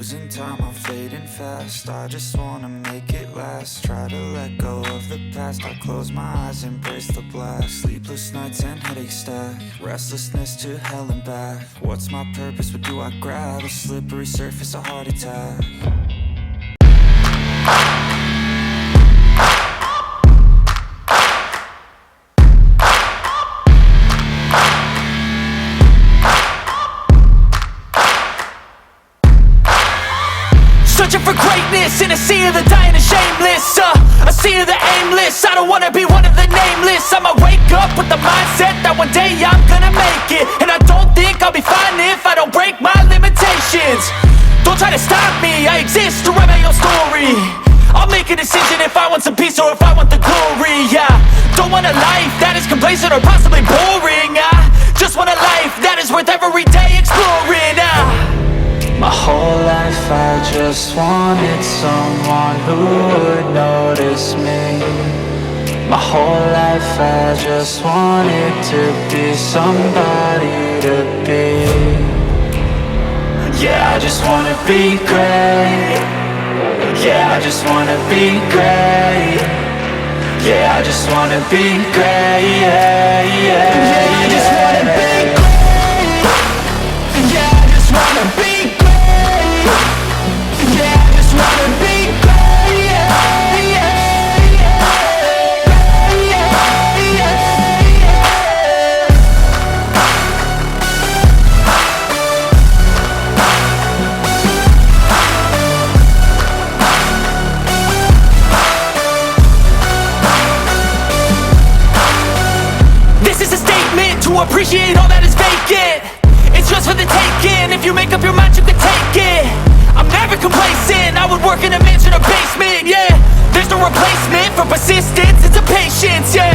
losing time, I'm fading fast. I just wanna make it last. Try to let go of the past. I close my eyes, embrace the blast. Sleepless nights and headaches stack. Restlessness to hell and back. What's my purpose? What do I grab? A slippery surface, a heart attack. Searching for greatness in a sea of the dying and shameless, a sea of the aimless. I don't wanna be one of the nameless. I'ma wake up with the mindset that one day I'm gonna make it. And I don't think I'll be fine if I don't break my limitations. Don't try to stop me, I exist to write my own story. I'll make a decision if I want some peace or if I want the glory. Yeah, don't want a life that is complacent or possibly boring. I just want a life that is worth every day exploring. My whole life I just wanted someone who would notice me. My whole life I just wanted to be somebody to be. Yeah, I just wanna be great. Yeah, I just wanna be great. Yeah, I just wanna be great. Yeah, I just wanna be great. Yeah, I just wanna be great. Yeah, I just wanna be great. Yeah, This is a statement to appreciate all that is vacant. It's just for the taking. If you make up your mind, you can take it. I'm never complacent. I would work in a mansion or basement. Yeah, there's no replacement for persistence. It's a patience. Yeah,